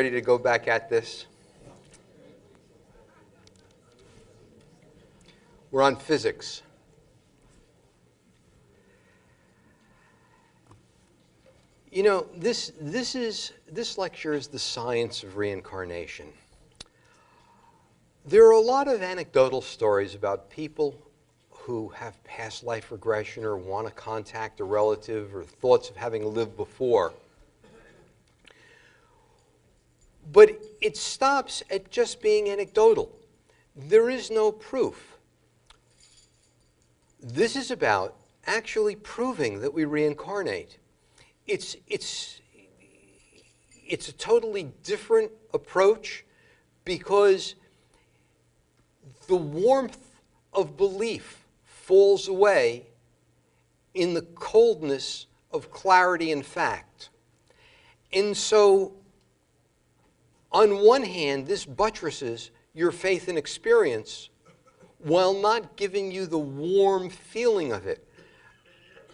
ready to go back at this? We're on physics. You know, this lecture is the science of reincarnation. There are a lot of anecdotal stories about people who have past life regression or want to contact a relative or thoughts of having lived before. But it stops at just being anecdotal. There is no proof. This is about actually proving that we reincarnate. It's a totally different approach because the warmth of belief falls away in the coldness of clarity and fact. And so, on one hand, this buttresses your faith and experience while not giving you the warm feeling of it.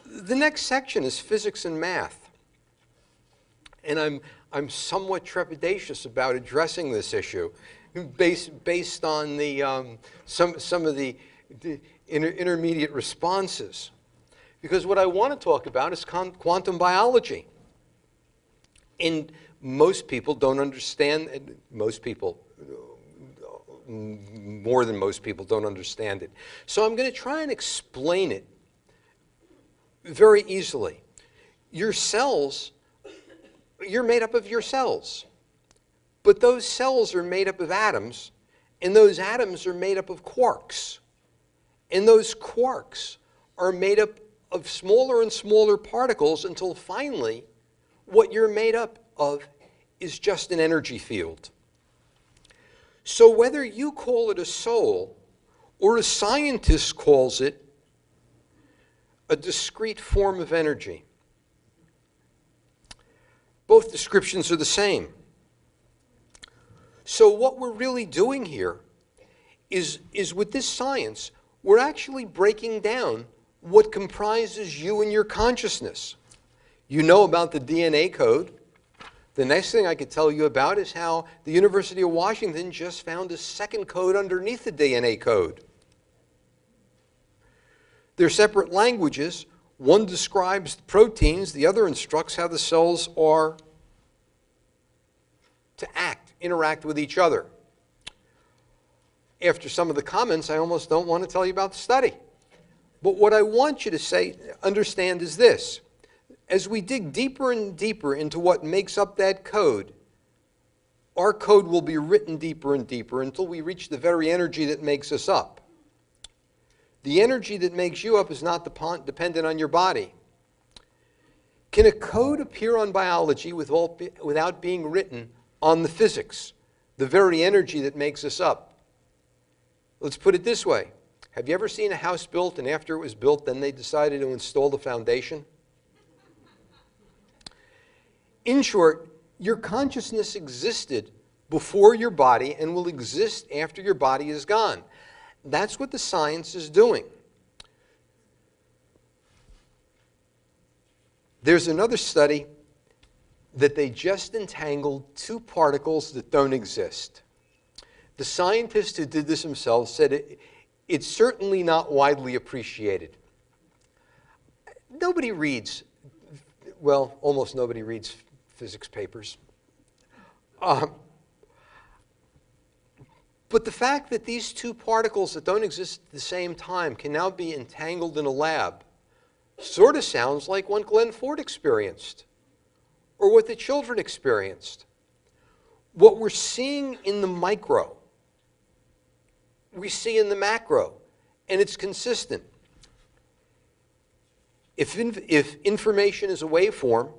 The next section is physics and math. And I'm somewhat trepidatious about addressing this issue based on the, some of the intermediate responses. Because what I want to talk about is quantum biology. And most people don't understand, most people, more than most people don't understand it. So I'm going to try and explain it very easily. Your cells, you're made up of your cells. But those cells are made up of atoms, and those atoms are made up of quarks. And those quarks are made up of smaller and smaller particles until finally what you're made up of is just an energy field. So whether you call it a soul or a scientist calls it a discrete form of energy, both descriptions are the same. So what we're really doing here is with this science, we're actually breaking down what comprises you and your consciousness. You know about the DNA code. The next thing I could tell you about is how the University of Washington just found a second code underneath the DNA code. They're separate languages. One describes the proteins, the other instructs how the cells are to interact with each other. After some of the comments, I almost don't want to tell you about the study. But what I want you to understand is this. As we dig deeper and deeper into what makes up that code, our code will be written deeper and deeper until we reach the very energy that makes us up. The energy that makes you up is not dependent on your body. Can a code appear on biology without being written on the physics, the very energy that makes us up? Let's put it this way. Have you ever seen a house built and after it was built, then they decided to install the foundation? In short, your consciousness existed before your body and will exist after your body is gone. That's what the science is doing. There's another study that they just entangled two particles that don't exist. The scientist who did this himself said it's certainly not widely appreciated. Nobody reads, well, almost nobody reads physics papers. But the fact that these two particles that don't exist at the same time can now be entangled in a lab sort of sounds like what Glenn Ford experienced or what the children experienced. What we're seeing in the micro, we see in the macro, and it's consistent. If information is a waveform,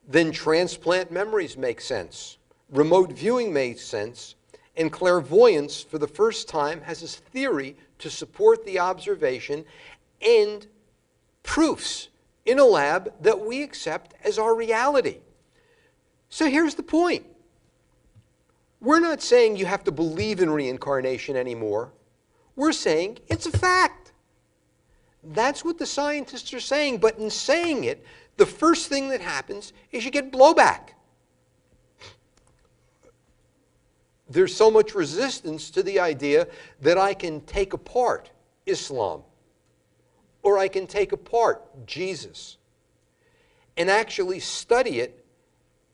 then transplant memories make sense. Remote viewing makes sense. And clairvoyance, for the first time, has a theory to support the observation and proofs in a lab that we accept as our reality. So here's the point. We're not saying you have to believe in reincarnation anymore. We're saying it's a fact. That's what the scientists are saying, but in saying it, the first thing that happens is you get blowback. there's so much resistance to the idea that I can take apart Islam or I can take apart Jesus and actually study it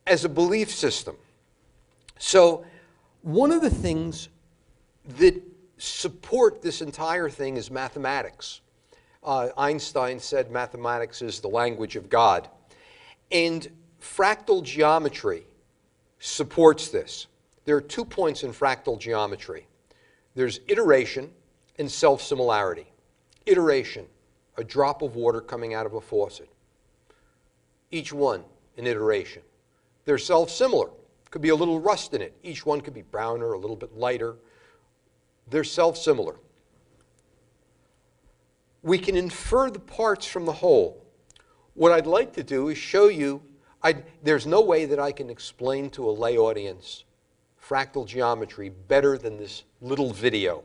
as a belief system. So one of the things that support this entire thing is mathematics. Einstein said mathematics is the language of God. And fractal geometry supports this. There are 2 points in fractal geometry. There's iteration and self-similarity. Iteration, a drop of water coming out of a faucet. Each one an iteration. They're self-similar. Could be a little rust in it. Each one could be browner, a little bit lighter. They're self-similar. We can infer the parts from the whole. What I'd like to do is show you, there's no way that I can explain to a lay audience fractal geometry better than this little video.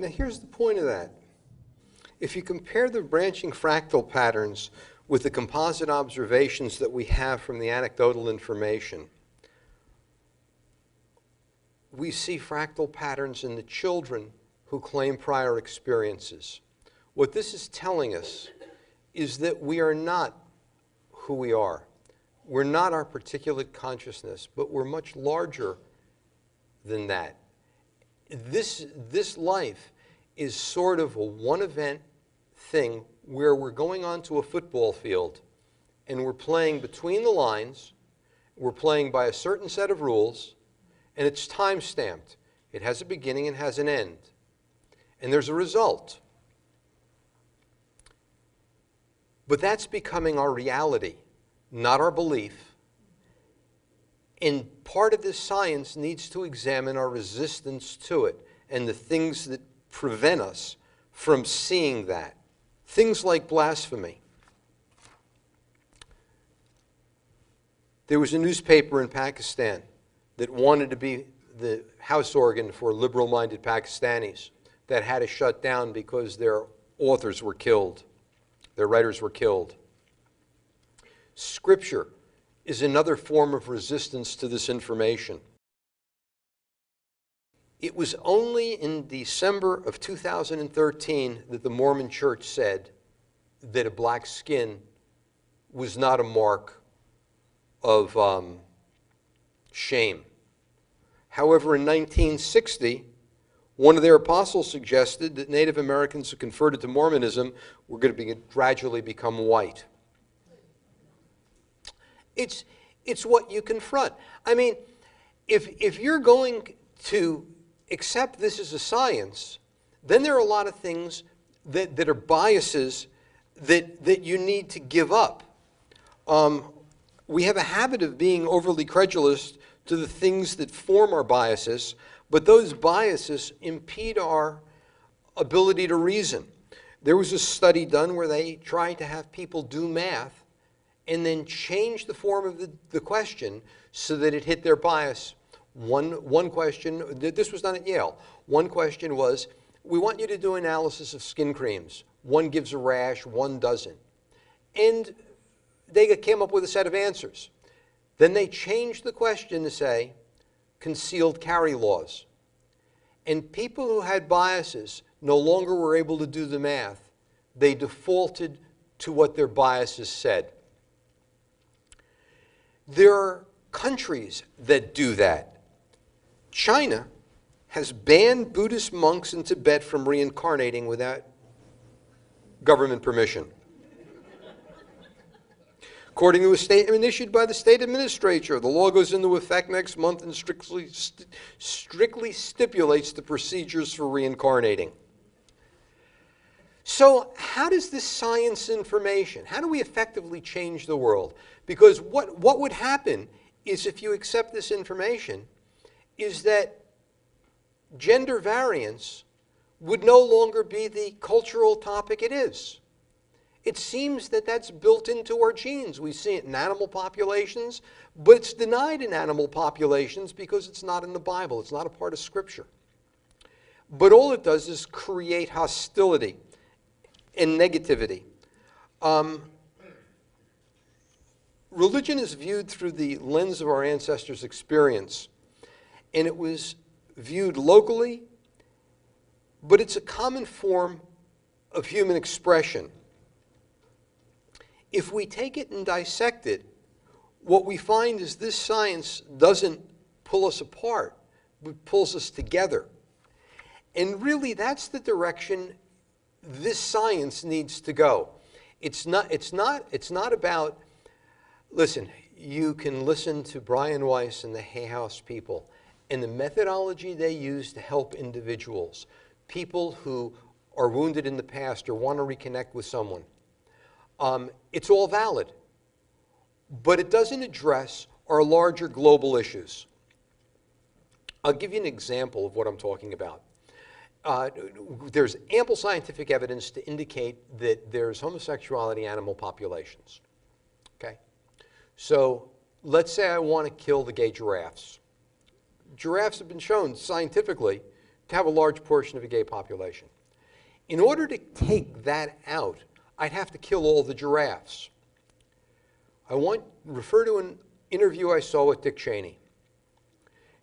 Now here's the point of that. If you compare the branching fractal patterns with the composite observations that we have from the anecdotal information, we see fractal patterns in the children who claim prior experiences. What this is telling us is that we are not who we are. We're not our particulate consciousness, but we're much larger than that. This life is sort of a one-event thing where we're going onto a football field and we're playing between the lines, we're playing by a certain set of rules, and it's time-stamped. It has a beginning and has an end. And there's a result. But that's becoming our reality, not our belief. And part of this science needs to examine our resistance to it and the things that prevent us from seeing that. Things like blasphemy. There was a newspaper in Pakistan that wanted to be the house organ for liberal-minded Pakistanis that had to shut down because their authors were killed, their writers were killed. Scripture is another form of resistance to this information. It was only in December of 2013 that the Mormon Church said that a black skin was not a mark of shame. However, in 1960, one of their apostles suggested that Native Americans who converted to Mormonism were going to gradually become white. It's what you confront. I mean, if you're going to accept this as a science, then there are a lot of things that are biases that you need to give up. We have a habit of being overly credulous to the things that form our biases, but those biases impede our ability to reason. There was a study done where they tried to have people do math and then change the form of the question so that it hit their bias. One question, this was done at Yale. One question was, we want you to do analysis of skin creams. One gives a rash, one doesn't. And they came up with a set of answers. Then they changed the question to say, concealed carry laws. And people who had biases no longer were able to do the math. They defaulted to what their biases said. There are countries that do that. China has banned Buddhist monks in Tibet from reincarnating without government permission. According to a statement issued by the state administrator, the law goes into effect next month and strictly stipulates the procedures for reincarnating. So how does this science information, how do we effectively change the world? Because what would happen is, if you accept this information, is that gender variance would no longer be the cultural topic it is. It seems that that's built into our genes. We see it in animal populations, but it's denied in animal populations because it's not in the Bible. It's not a part of Scripture. But all it does is create hostility and negativity. Religion is viewed through the lens of our ancestors' experience, and it was viewed locally, but it's a common form of human expression. If we take it and dissect it, what we find is this science doesn't pull us apart, but pulls us together. And really, that's the direction this science needs to go. It's not about, listen, you can listen to Brian Weiss and the Hay House people and the methodology they use to help individuals, people who are wounded in the past or want to reconnect with someone. It's all valid, but it doesn't address our larger global issues. I'll give you an example of what I'm talking about. There's ample scientific evidence to indicate that there's homosexuality in animal populations. Okay? So let's say I want to kill the gay giraffes. Giraffes have been shown scientifically to have a large portion of a gay population. In order to take that out, I'd have to kill all the giraffes. Refer to an interview I saw with Dick Cheney.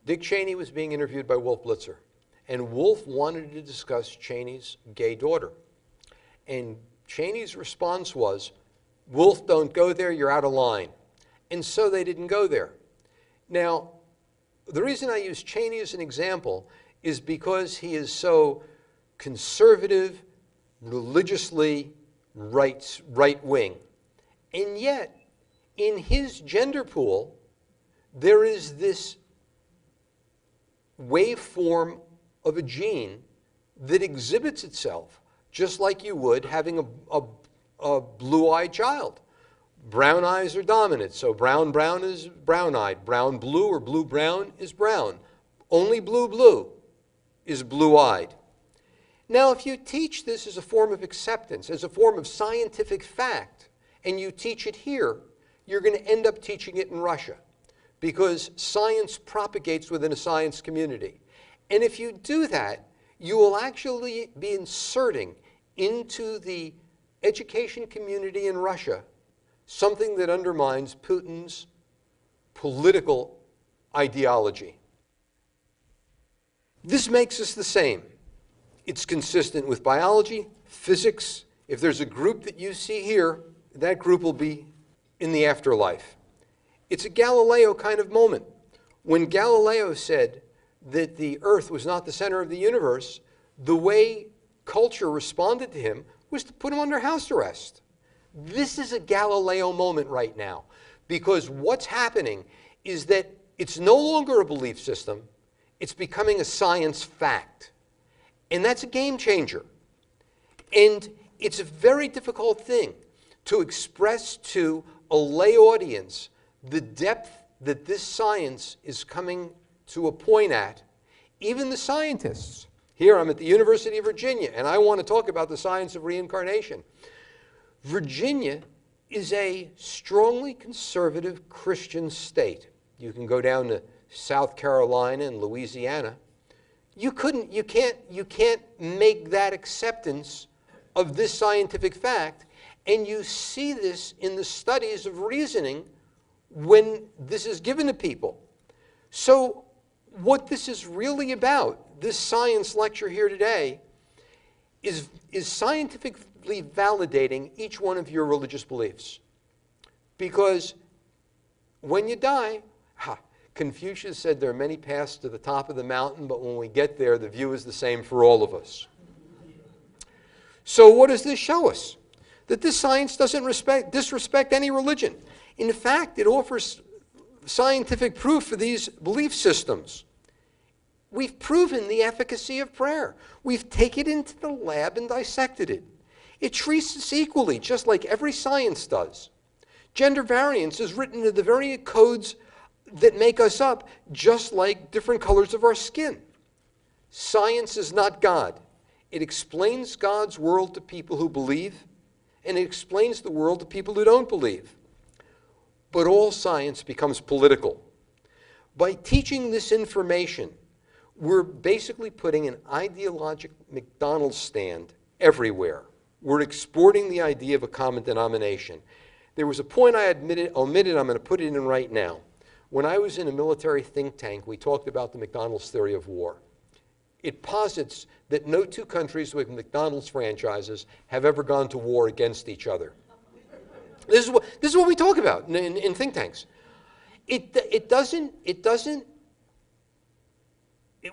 Dick Cheney was being interviewed by Wolf Blitzer, and Wolf wanted to discuss Cheney's gay daughter. And Cheney's response was, Wolf, don't go there, you're out of line. And so they didn't go there. Now, the reason I use Cheney as an example is because he is so conservative, religiously right-wing. And yet, in his gender pool, there is this waveform of a gene that exhibits itself just like you would having a blue-eyed child. Brown eyes are dominant, so brown is brown-eyed. Brown-blue or blue-brown is brown. Only blue-blue is blue-eyed. Now, if you teach this as a form of acceptance, as a form of scientific fact, and you teach it here, you're going to end up teaching it in Russia, because science propagates within a science community. And if you do that, you will actually be inserting into the education community in Russia something that undermines Putin's political ideology. This makes us the same. It's consistent with biology, physics. If there's a group that you see here, that group will be in the afterlife. It's a Galileo kind of moment. When Galileo said that the Earth was not the center of the universe, the way culture responded to him was to put him under house arrest. This is a Galileo moment right now, because what's happening is that it's no longer a belief system, it's becoming a science fact. And that's a game changer. And it's a very difficult thing to express to a lay audience the depth that this science is coming to a point at. Even the scientists. Here I'm at the University of Virginia, and I want to talk about the science of reincarnation. Virginia is a strongly conservative Christian state. You can go down to South Carolina and Louisiana. You can't make that acceptance of this scientific fact, and you see this in the studies of reasoning when this is given to people. So what this is really about, this science lecture here today, is scientifically validating each one of your religious beliefs. Because when you die, Confucius said there are many paths to the top of the mountain, but when we get there, the view is the same for all of us. So what does this show us? That this science doesn't disrespect any religion. In fact, it offers scientific proof for these belief systems. We've proven the efficacy of prayer. We've taken it into the lab and dissected it. It treats us equally, just like every science does. Gender variance is written into the very codes that make us up, just like different colors of our skin. Science is not God. It explains God's world to people who believe, and it explains the world to people who don't believe. But all science becomes political. By teaching this information, we're basically putting an ideological McDonald's stand everywhere. We're exporting the idea of a common denomination. There was a point I omitted, I'm going to put it in right now. When I was in a military think tank, we talked about the McDonald's theory of war. It posits that no two countries with McDonald's franchises have ever gone to war against each other. This is what we talk about in think tanks.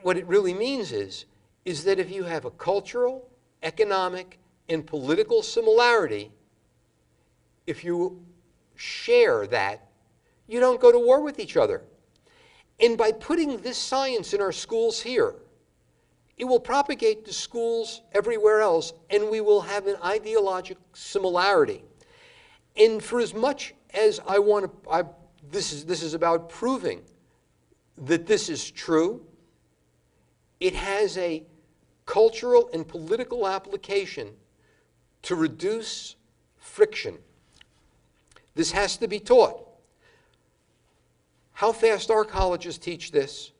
What it really means is that if you have a cultural, economic, and political similarity, if you share that, you don't go to war with each other. And by putting this science in our schools here, it will propagate to schools everywhere else, and we will have an ideological similarity. And for as much as this is about proving that this is true, it has a cultural and political application to reduce friction. This has to be taught. How fast our colleges teach this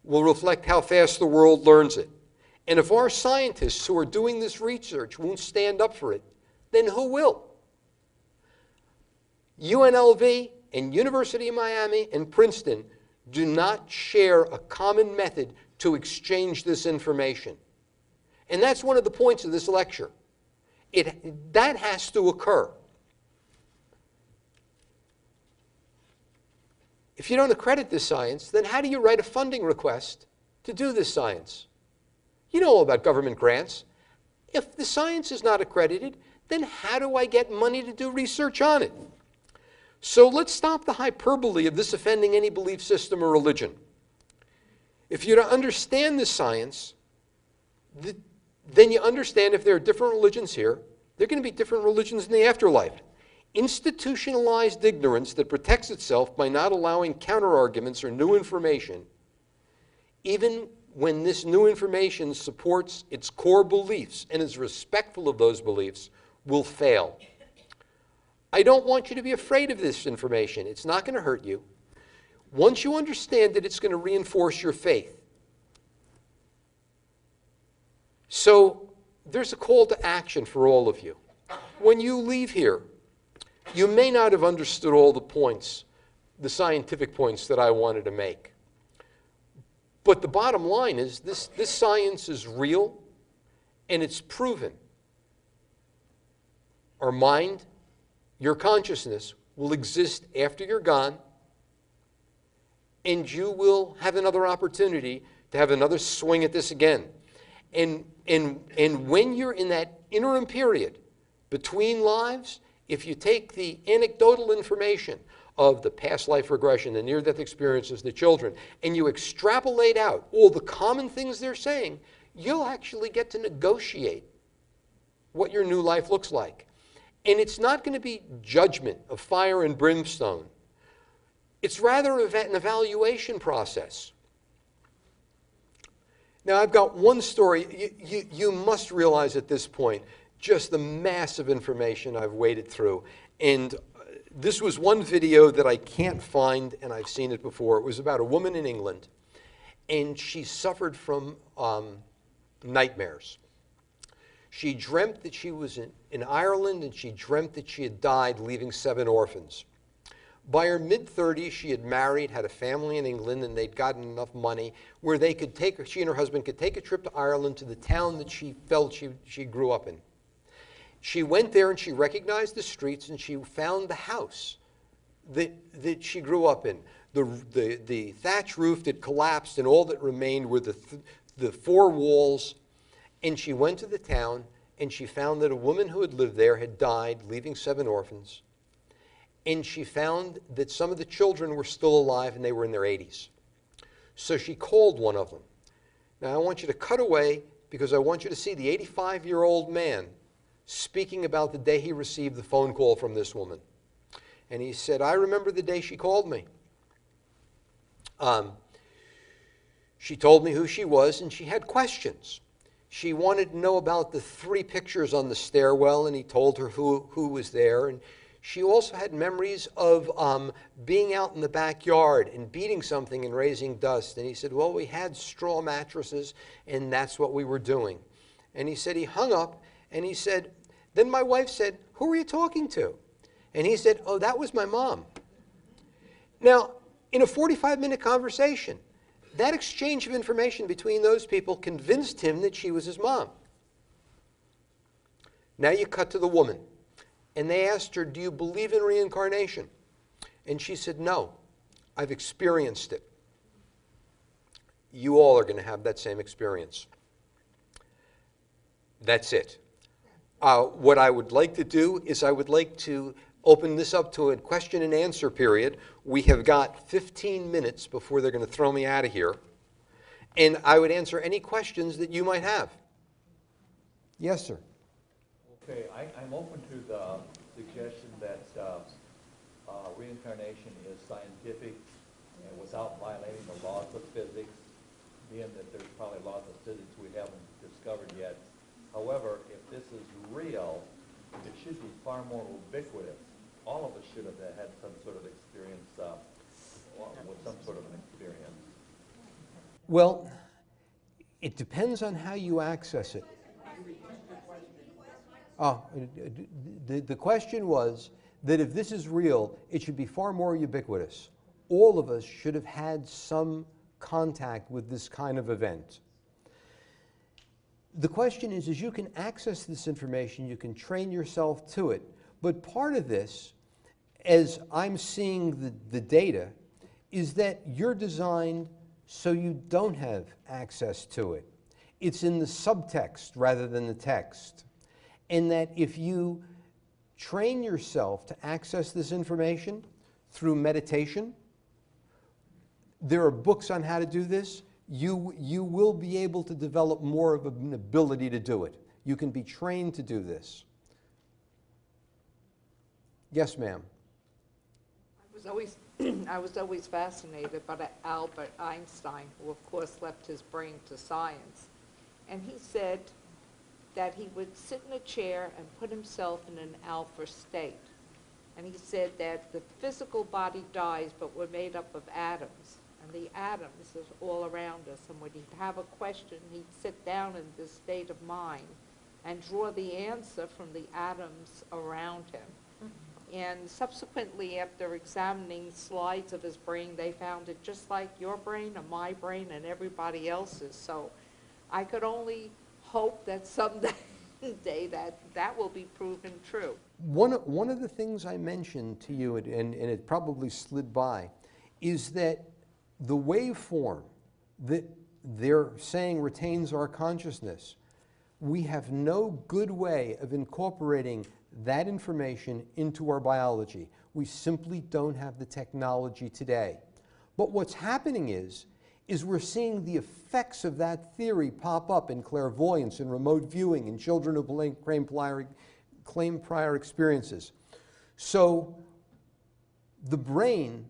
will reflect how fast the world learns it. And if our scientists who are doing this research won't stand up for it, then who will? UNLV and University of Miami and Princeton do not share a common method to exchange this information. And that's one of the points of this lecture. That has to occur. If you don't accredit this science, then how do you write a funding request to do this science? You know all about government grants. If the science is not accredited, then how do I get money to do research on it? So let's stop the hyperbole of this offending any belief system or religion. If you don't understand this science, then you understand if there are different religions here, there are going to be different religions in the afterlife. Institutionalized ignorance that protects itself by not allowing counterarguments or new information, even when this new information supports its core beliefs and is respectful of those beliefs, will fail. I don't want you to be afraid of this information. It's not going to hurt you. Once you understand it, it's going to reinforce your faith. So there's a call to action for all of you. When you leave here, you may not have understood all the points, the scientific points that I wanted to make. But the bottom line is this science is real and it's proven. Our mind, your consciousness, will exist after you're gone, and you will have another opportunity to have another swing at this again. And when you're in that interim period between lives, if you take the anecdotal information of the past life regression, the near-death experiences, the children, and you extrapolate out all the common things they're saying, you'll actually get to negotiate what your new life looks like. And it's not going to be judgment of fire and brimstone. It's rather an evaluation process. Now, I've got one story. You must realize at this point just the massive information I've waded through. And this was one video that I can't find, and I've seen it before. It was about a woman in England, and she suffered from nightmares. She dreamt that she was in Ireland, and she dreamt that she had died, leaving 7 orphans. By her mid-30s, she had married, had a family in England, and they'd gotten enough money where they could she and her husband could take a trip to Ireland, to the town that she felt she grew up in. She went there and she recognized the streets, and she found the house that she grew up in. The thatch roof that collapsed, and all that remained were the 4 walls. And she went to the town, and she found that a woman who had lived there had died, leaving 7 orphans. And she found that some of the children were still alive, and they were in their 80s. So she called one of them. Now, I want you to cut away, because I want you to see the 85-year-old man speaking about the day he received the phone call from this woman. And he said, I remember the day she called me. She told me who she was, and she had questions. She wanted to know about the 3 pictures on the stairwell, and he told her who was there. And she also had memories of being out in the backyard and beating something and raising dust. And he said, well, we had straw mattresses, and that's what we were doing. And he said he hung up, and he said, then my wife said, who were you talking to? And he said, oh, that was my mom. Now, in a 45-minute conversation, that exchange of information between those people convinced him that she was his mom. Now you cut to the woman. And they asked her, do you believe in reincarnation? And she said, no, I've experienced it. You all are going to have that same experience. That's it. What I would like to do is I would like to open this up to a question and answer period. We have got 15 minutes before they're going to throw me out of here. And I would answer any questions that you might have. Yes, sir. Okay, I'm open to the suggestion that reincarnation is scientific and without violating the laws of physics, being that there's probably laws of physics we haven't discovered yet. However, if this is real, it should be far more ubiquitous. All of us should have had some sort of experience, with some sort of an experience. Well, it depends on how you access it. Oh, the question was that if this is real, it should be far more ubiquitous. All of us should have had some contact with this kind of event. The question is you can access this information, you can train yourself to it, but part of this, as I'm seeing the data, is that you're designed so you don't have access to it. It's in the subtext rather than the text. And that if you train yourself to access this information through meditation, there are books on how to do this, you will be able to develop more of an ability to do it. You can be trained to do this. Yes, ma'am. I was always fascinated by Albert Einstein, who of course left his brain to science. And he said that he would sit in a chair and put himself in an alpha state. And he said that the physical body dies, but we're made up of atoms. And the atoms is all around us. And when he'd have a question, he'd sit down in this state of mind and draw the answer from the atoms around him. And subsequently, after examining slides of his brain, they found it just like your brain and my brain and everybody else's. So I could only hope that someday that will be proven true. One of the things I mentioned to you, and it probably slid by, is that the waveform that they're saying retains our consciousness, we have no good way of incorporating that information into our biology. We simply don't have the technology today. But what's happening is we're seeing the effects of that theory pop up in clairvoyance and remote viewing in children who claim prior experiences. So the brain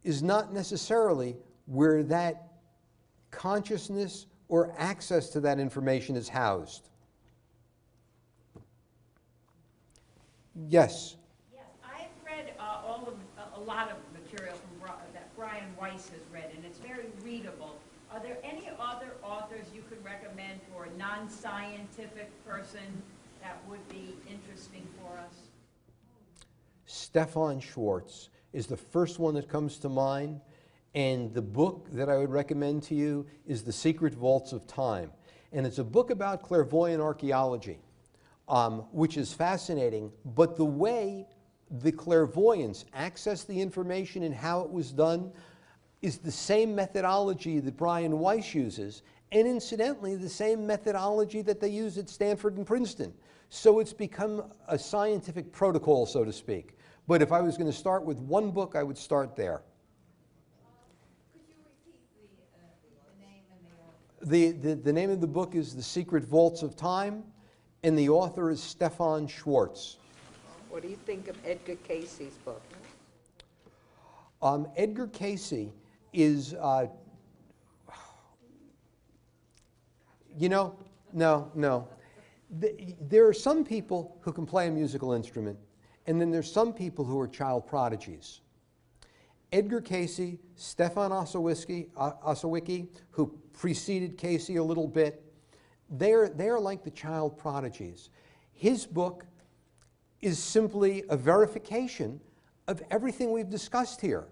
is not necessarily where that consciousness or access to that information is housed. Yes? Yes, I've read a lot of material that Brian Weiss has read, and it's very readable. Are there any other authors you could recommend for a non-scientific person that would be interesting for us? Stefan Schwartz is the first one that comes to mind, and the book that I would recommend to you is The Secret Vaults of Time. And it's a book about clairvoyant archaeology, which is fascinating, but the way the clairvoyants access the information and how it was done is the same methodology that Brian Weiss uses, and incidentally the same methodology that they use at Stanford and Princeton. So it's become a scientific protocol, so to speak. But if I was going to start with one book, I would start there. Could you repeat the name and the author? The name of the book is The Secret Vaults of Time, and the author is Stefan Schwartz. What do you think of Edgar Cayce's book? Edgar Cayce is, no. There are some people who can play a musical instrument, and then there's some people who are child prodigies. Edgar Cayce, Stefan Osowicki, who preceded Cayce a little bit, they're like the child prodigies. His book is simply a verification of everything we've discussed here.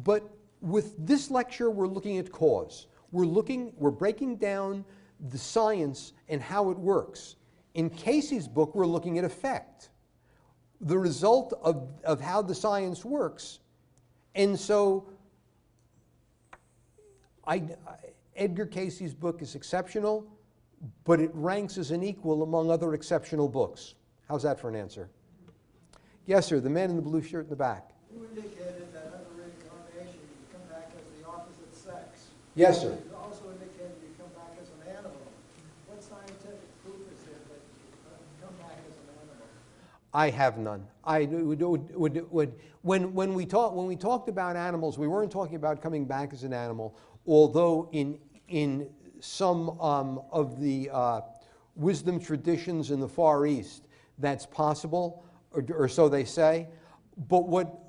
But with this lecture, we're looking at cause. We're breaking down the science and how it works. In Cayce's book, we're looking at effect, the result of how the science works. And so Edgar Cayce's book is exceptional, but it ranks as an equal among other exceptional books. How's that for an answer? Yes, sir, the man in the blue shirt in the back. You indicated that under reincarnation you come back as the opposite sex. Yes, sir. You also indicated you come back as an animal. What scientific proof is there that you come back as an animal? I have none. When we talked about animals, we weren't talking about coming back as an animal, although in some of the wisdom traditions in the Far East, that's possible, or so they say. But what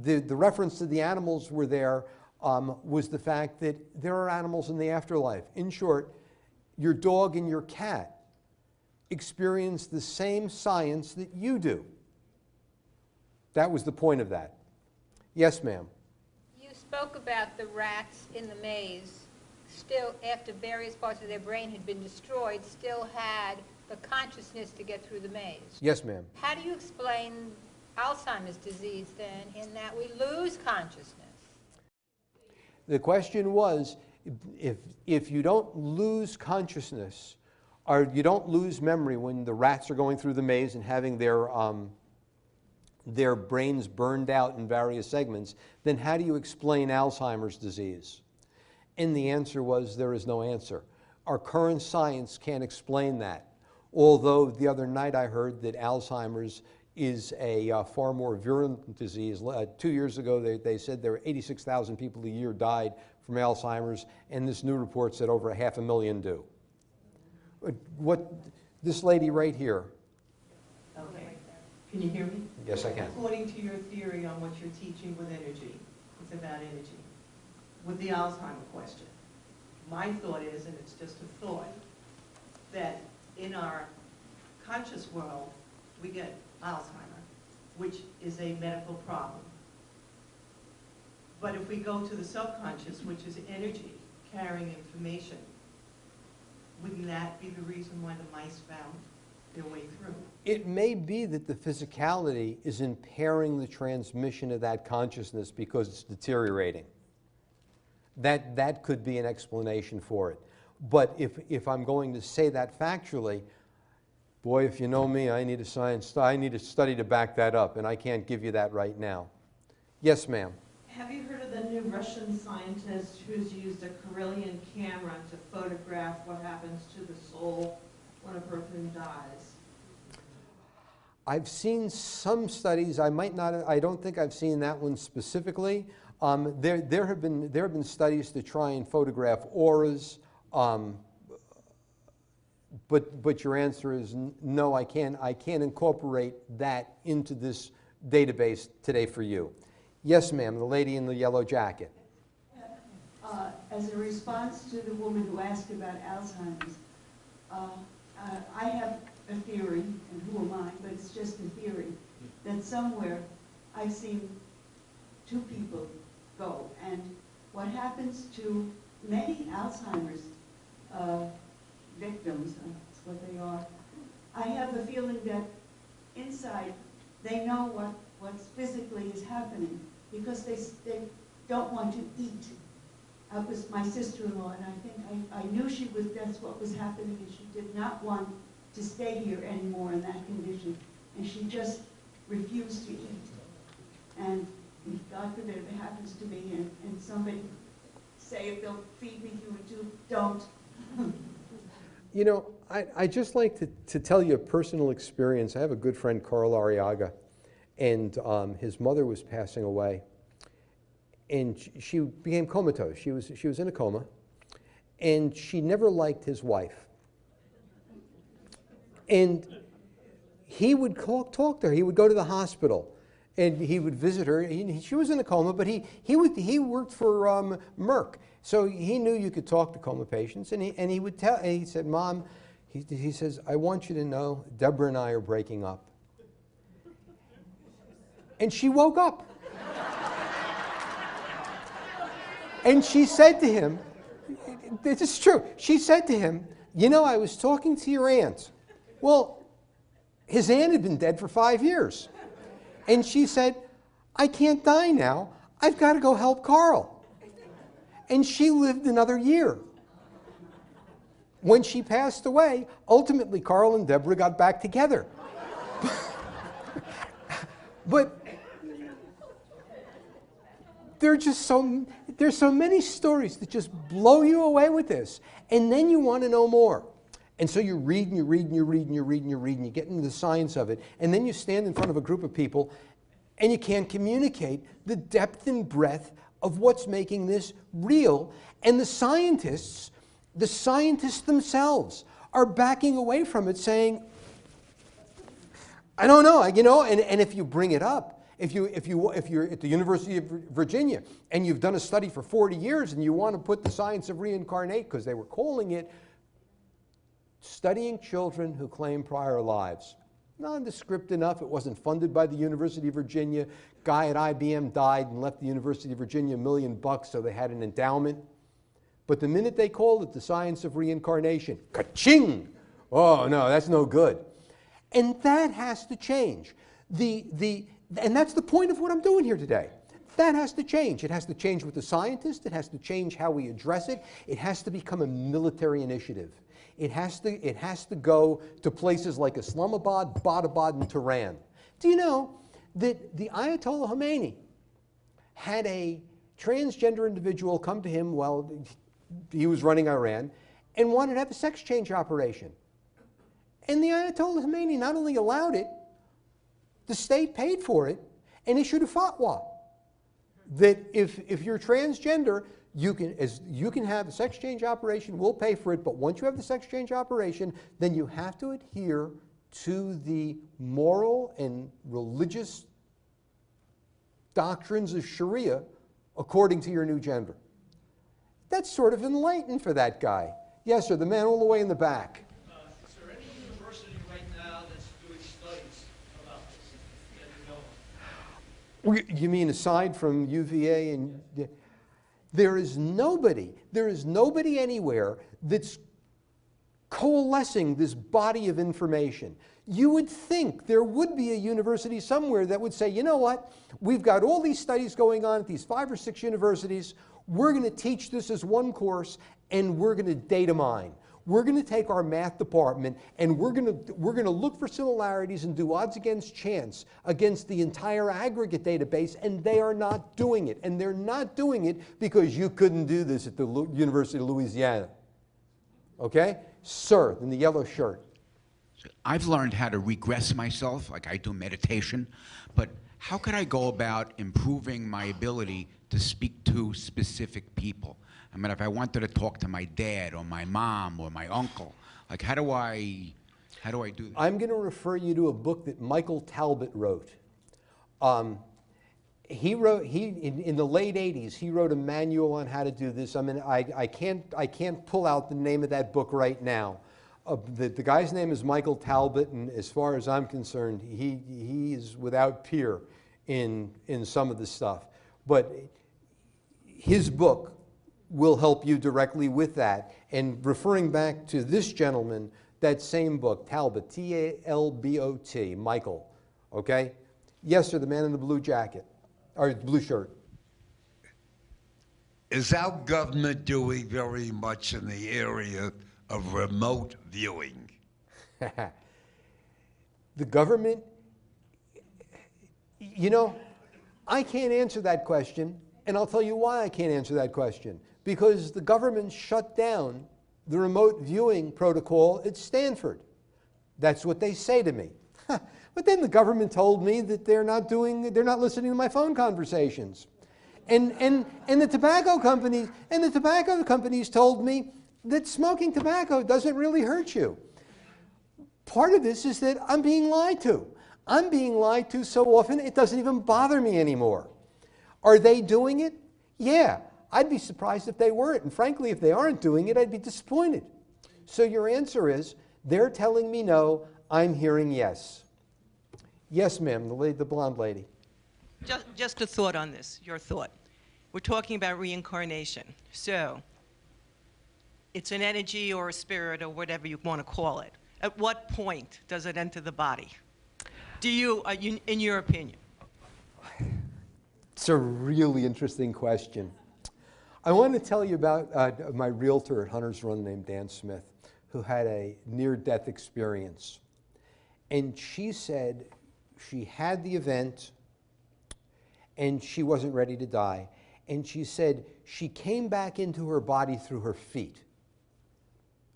the reference to the animals were there was the fact that there are animals in the afterlife. In short, your dog and your cat experience the same science that you do. That was the point of that. Yes, ma'am. You spoke about the rats in the maze, still, after various parts of their brain had been destroyed, still had the consciousness to get through the maze. Yes, ma'am. How do you explain Alzheimer's disease, then, in that we lose consciousness? The question was, if you don't lose consciousness, or you don't lose memory when the rats are going through the maze and having their brains burned out in various segments, then how do you explain Alzheimer's disease? And the answer was, there is no answer. Our current science can't explain that. Although the other night I heard that Alzheimer's is a far more virulent disease. 2 years ago they said there were 86,000 people a year died from Alzheimer's, and this new report said over 500,000 do. What, this lady right here. Okay. Can you hear me? Yes, I can. According to your theory on what you're teaching with energy, it's about energy. With the Alzheimer question, my thought is, and it's just a thought, that in our conscious world, we get Alzheimer, which is a medical problem. But if we go to the subconscious, which is energy, carrying information, wouldn't that be the reason why the mice found their way through? It may be that the physicality is impairing the transmission of that consciousness because it's deteriorating. That could be an explanation for it. But if I'm going to say that factually, boy, if you know me, I need a study to back that up, and I can't give you that right now. Yes, ma'am. Have you heard of the new Russian scientist who's used a Carillion camera to photograph what happens to the soul when a person dies? I've seen some studies. I don't think I've seen that one specifically. There have been studies to try and photograph auras, but your answer is no. I can't incorporate that into this database today for you. Yes, ma'am. The lady in the yellow jacket. As a response to the woman who asked about Alzheimer's, I have a theory, and who am I, but it's just a theory, that somewhere I've seen two people go. And what happens to many Alzheimer's victims, that's what they are, I have the feeling that inside they know what's physically is happening because they don't want to eat. That was my sister-in-law, and I think I knew that's what was happening, and she did not want to stay here anymore in that condition, and she just refused to eat. And God forbid if it happens to me, and somebody say if they'll feed me through a tube, don't. You know, I'd just like to tell you a personal experience. I have a good friend, Carl Arriaga, and his mother was passing away, and she became comatose. She was in a coma, and she never liked his wife. And he would talk to her. He would go to the hospital, and he would visit her. She was in a coma, but he worked for Merck, so he knew you could talk to coma patients. And he would tell. And he said, "Mom," he says, "I want you to know, Deborah and I are breaking up." And she woke up, and she said to him, "This is true." She said to him, "You know, I was talking to your aunt." Well, his aunt had been dead for 5 years. And she said, "I can't die now. I've got to go help Carl." And she lived another year. When she passed away, ultimately Carl and Deborah got back together. But there's so many stories that just blow you away with this. And then you want to know more. And so you read and you read and you read and you read and you read and you get into the science of it. And then you stand in front of a group of people and you can't communicate the depth and breadth of what's making this real. And the scientists themselves are backing away from it saying, "I don't know," and if you bring it up, If you're at the University of Virginia and you've done a study for 40 years and you want to put the science of reincarnate, because they were calling it studying children who claim prior lives. Nondescript enough. It wasn't funded by the University of Virginia. Guy at IBM died and left the University of Virginia $1 million, so they had an endowment. But the minute they called it the science of reincarnation, ka-ching! Oh, no, that's no good. And that has to change. And that's the point of what I'm doing here today. That has to change. It has to change with the scientists. It has to change how we address it. It has to become a military initiative. It has to go to places like Islamabad, Abbottabad, and Tehran. Do you know that the Ayatollah Khomeini had a transgender individual come to him while he was running Iran and wanted to have a sex change operation? And the Ayatollah Khomeini not only allowed it, the state paid for it and issued a fatwa that if you're transgender, you can have a sex change operation, we'll pay for it, but once you have the sex change operation, then you have to adhere to the moral and religious doctrines of Sharia according to your new gender. That's sort of enlightened for that guy. Yes, sir, the man all the way in the back. Is there any university right now that's doing studies about this that you know of? You mean aside from UVA and... There is nobody anywhere that's coalescing this body of information. You would think there would be a university somewhere that would say, you know what, we've got all these studies going on at these 5 or 6 universities, we're going to teach this as one course, and we're going to data mine. We're going to take our math department and we're going to look for similarities and do odds against chance against the entire aggregate database, and they are not doing it. And they're not doing it because you couldn't do this at the University of Louisiana. Okay? Sir, in the yellow shirt. I've learned how to regress myself, like I do meditation, but how could I go about improving my ability to speak to specific people? I mean, if I wanted to talk to my dad or my mom or my uncle, like how do I do that? I'm going to refer you to a book that Michael Talbot wrote. In the late 80s, he wrote a manual on how to do this. I mean, I can't pull out the name of that book right now. The guy's name is Michael Talbot, and as far as I'm concerned, he is without peer in some of the stuff. But his book will help you directly with that. And referring back to this gentleman, that same book, Talbot, T-A-L-B-O-T, Michael, okay? Yes, sir, the man in the blue jacket, or blue shirt. Is our government doing very much in the area of remote viewing? The government, you know, I can't answer that question, and I'll tell you why I can't answer that question. Because the government shut down the remote viewing protocol at Stanford. That's what they say to me. But then the government told me that they're not listening to my phone conversations. And the tobacco companies told me that smoking tobacco doesn't really hurt you. Part of this is that I'm being lied to. I'm being lied to so often it doesn't even bother me anymore. Are they doing it? Yeah. I'd be surprised if they weren't. And frankly, if they aren't doing it, I'd be disappointed. So your answer is, they're telling me no, I'm hearing yes. Yes, ma'am, the blonde lady. Just a thought on this, your thought. We're talking about reincarnation. So it's an energy or a spirit or whatever you want to call it. At what point does it enter the body? Do you, in your opinion? It's a really interesting question. I want to tell you about my realtor at Hunter's Run named Dan Smith, who had a near-death experience. And she said she had the event and she wasn't ready to die. And she said she came back into her body through her feet.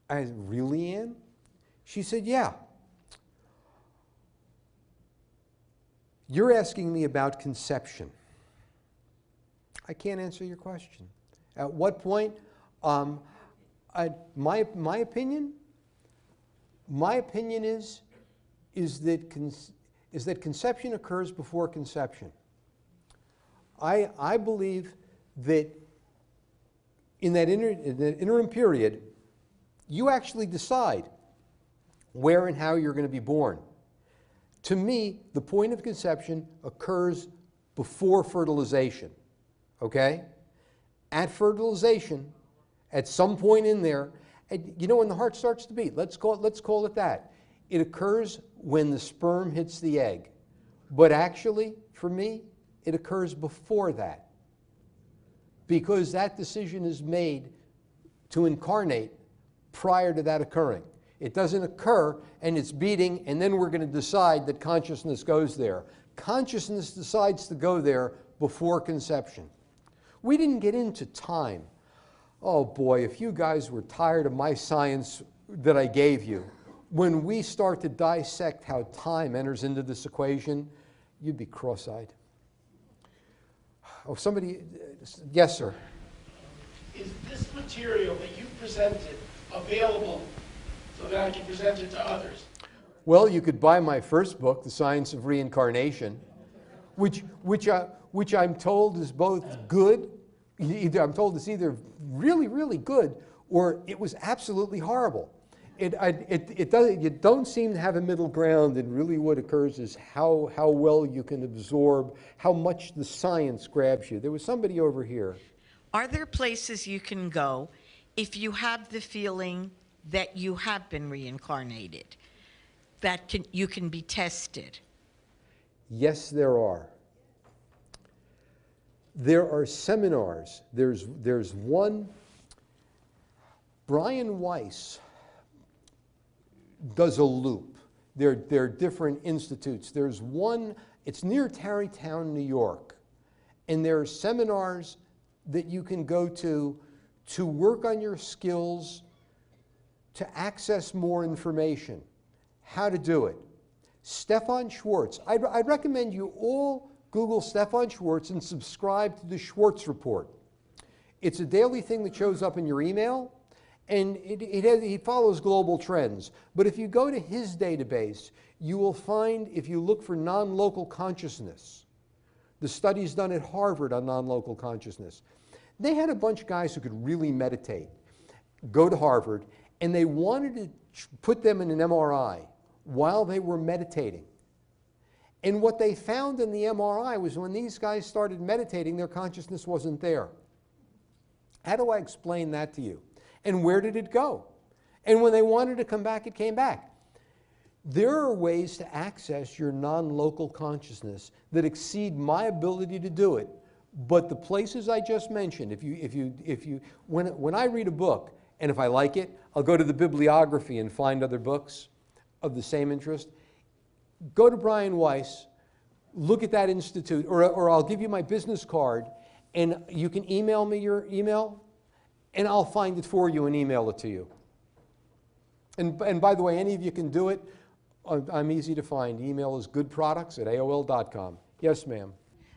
I said, really, Ann? She said, yeah. You're asking me about conception. I can't answer your question. At what point? My opinion is is that conception occurs before conception. I believe that in that interim period, you actually decide where and how you're going to be born. To me, the point of conception occurs before fertilization, okay? At fertilization, at some point in there, and you know when the heart starts to beat, let's call it that. It occurs when the sperm hits the egg. But actually, for me, it occurs before that. Because that decision is made to incarnate prior to that occurring. It doesn't occur and it's beating and then we're going to decide that consciousness goes there. Consciousness decides to go there before conception. We didn't get into time. Oh boy, if you guys were tired of my science that I gave you, when we start to dissect how time enters into this equation, you'd be cross-eyed. Oh, somebody, yes, sir. Is this material that you presented available so that I can present it to others? Well, you could buy my first book, The Science of Reincarnation, which I'm told is both good. I'm told it's either really, really good or it was absolutely horrible. You don't seem to have a middle ground, and really what occurs is how well you can absorb, how much the science grabs you. There was somebody over here. Are there places you can go if you have the feeling that you have been reincarnated, that you can be tested? Yes, there are. There are seminars. There's one, Brian Weiss does a loop. There are different institutes. There's one, it's near Tarrytown, New York, and there are seminars that you can go to work on your skills, to access more information, how to do it. Stefan Schwartz, I'd recommend you all Google Stefan Schwartz and subscribe to the Schwartz Report. It's a daily thing that shows up in your email, and he follows global trends. But if you go to his database, you will find, if you look for non-local consciousness, the studies done at Harvard on non-local consciousness, they had a bunch of guys who could really meditate, go to Harvard, and they wanted to put them in an MRI while they were meditating. And what they found in the MRI was when these guys started meditating, their consciousness wasn't there. How do I explain that to you? And where did it go? And when they wanted to come back, it came back. There are ways to access your non-local consciousness that exceed my ability to do it. But the places I just mentioned, when I read a book, and if I like it, I'll go to the bibliography and find other books of the same interest. Go to Brian Weiss, look at that institute, or I'll give you my business card, and you can email me your email, and I'll find it for you and email it to you. And by the way, any of you can do it. I'm easy to find. Email is goodproducts@aol.com. Yes, ma'am.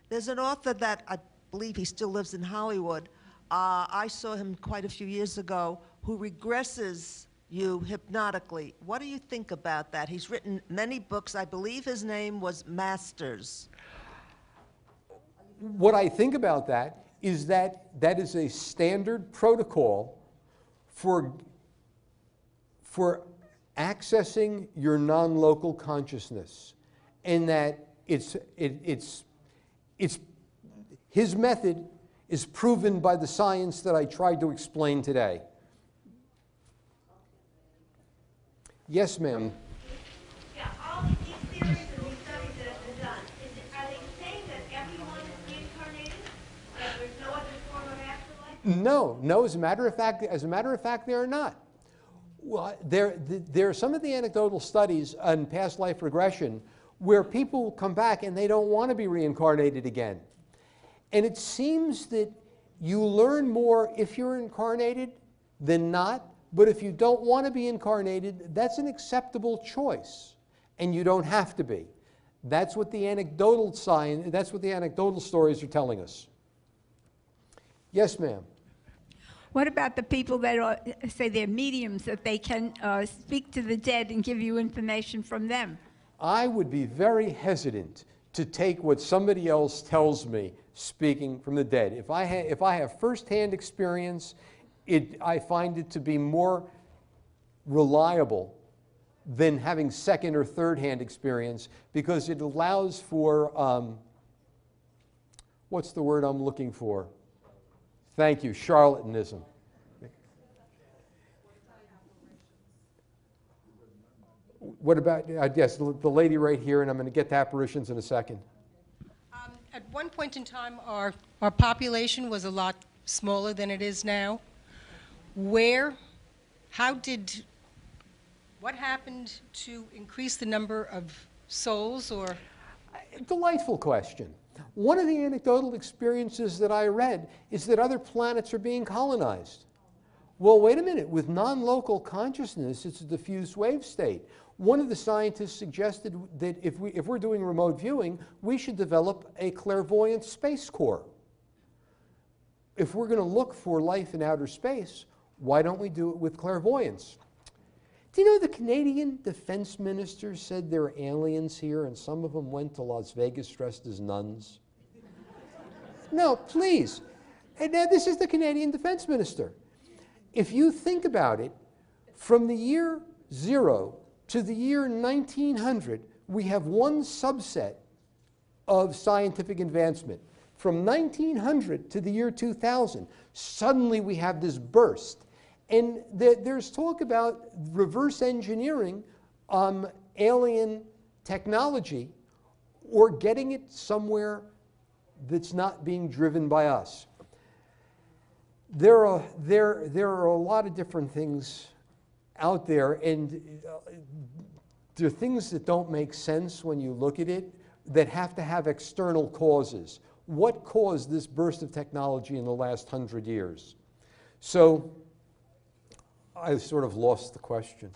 There's an author that I believe he still lives in Hollywood. I saw him quite a few years ago, who regresses you hypnotically. What do you think about that? He's written many books. I believe his name was Masters. What I think about that is that is a standard protocol for accessing your non-local consciousness, and that his method is proven by the science that I tried to explain today. Yes, ma'am. Yeah, all these theories and these studies that have been done, are they saying that everyone is reincarnated? That there's no other form of afterlife? No. As a matter of fact, they are not. Well, there are some of the anecdotal studies on past life regression where people come back and they don't want to be reincarnated again. And it seems that you learn more if you're incarnated than not. But if you don't want to be incarnated, that's an acceptable choice, and you don't have to be. That's what the anecdotal stories are telling us. Yes, ma'am. What about the people that say they're mediums, that they can speak to the dead and give you information from them? I would be very hesitant to take what somebody else tells me speaking from the dead. If I have firsthand experience, I find it to be more reliable than having second or third hand experience, because it allows for, what's the word I'm looking for? Thank you, charlatanism. What about, yes, the lady right here, and I'm going to get to apparitions in a second. At one point in time, our population was a lot smaller than it is now. What happened to increase the number of souls, or? Delightful question. One of the anecdotal experiences that I read is that other planets are being colonized. Well, wait a minute. With non-local consciousness, it's a diffuse wave state. One of the scientists suggested that if we're doing remote viewing, we should develop a clairvoyant space corps. If we're going to look for life in outer space, why don't we do it with clairvoyance? Do you know the Canadian defense minister said there are aliens here and some of them went to Las Vegas dressed as nuns? No, please. And now this is the Canadian defense minister. If you think about it, from the year 0 to the year 1900, we have one subset of scientific advancement. From 1900 to the year 2000, suddenly we have this burst. And there's talk about reverse engineering alien technology, or getting it somewhere that's not being driven by us. There are a lot of different things out there, and there are things that don't make sense when you look at it, that have to have external causes. What caused this burst of technology in the last 100 years? So I've sort of lost the question.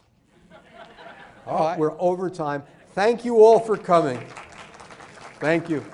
All right. We're over time. Thank you all for coming. Thank you.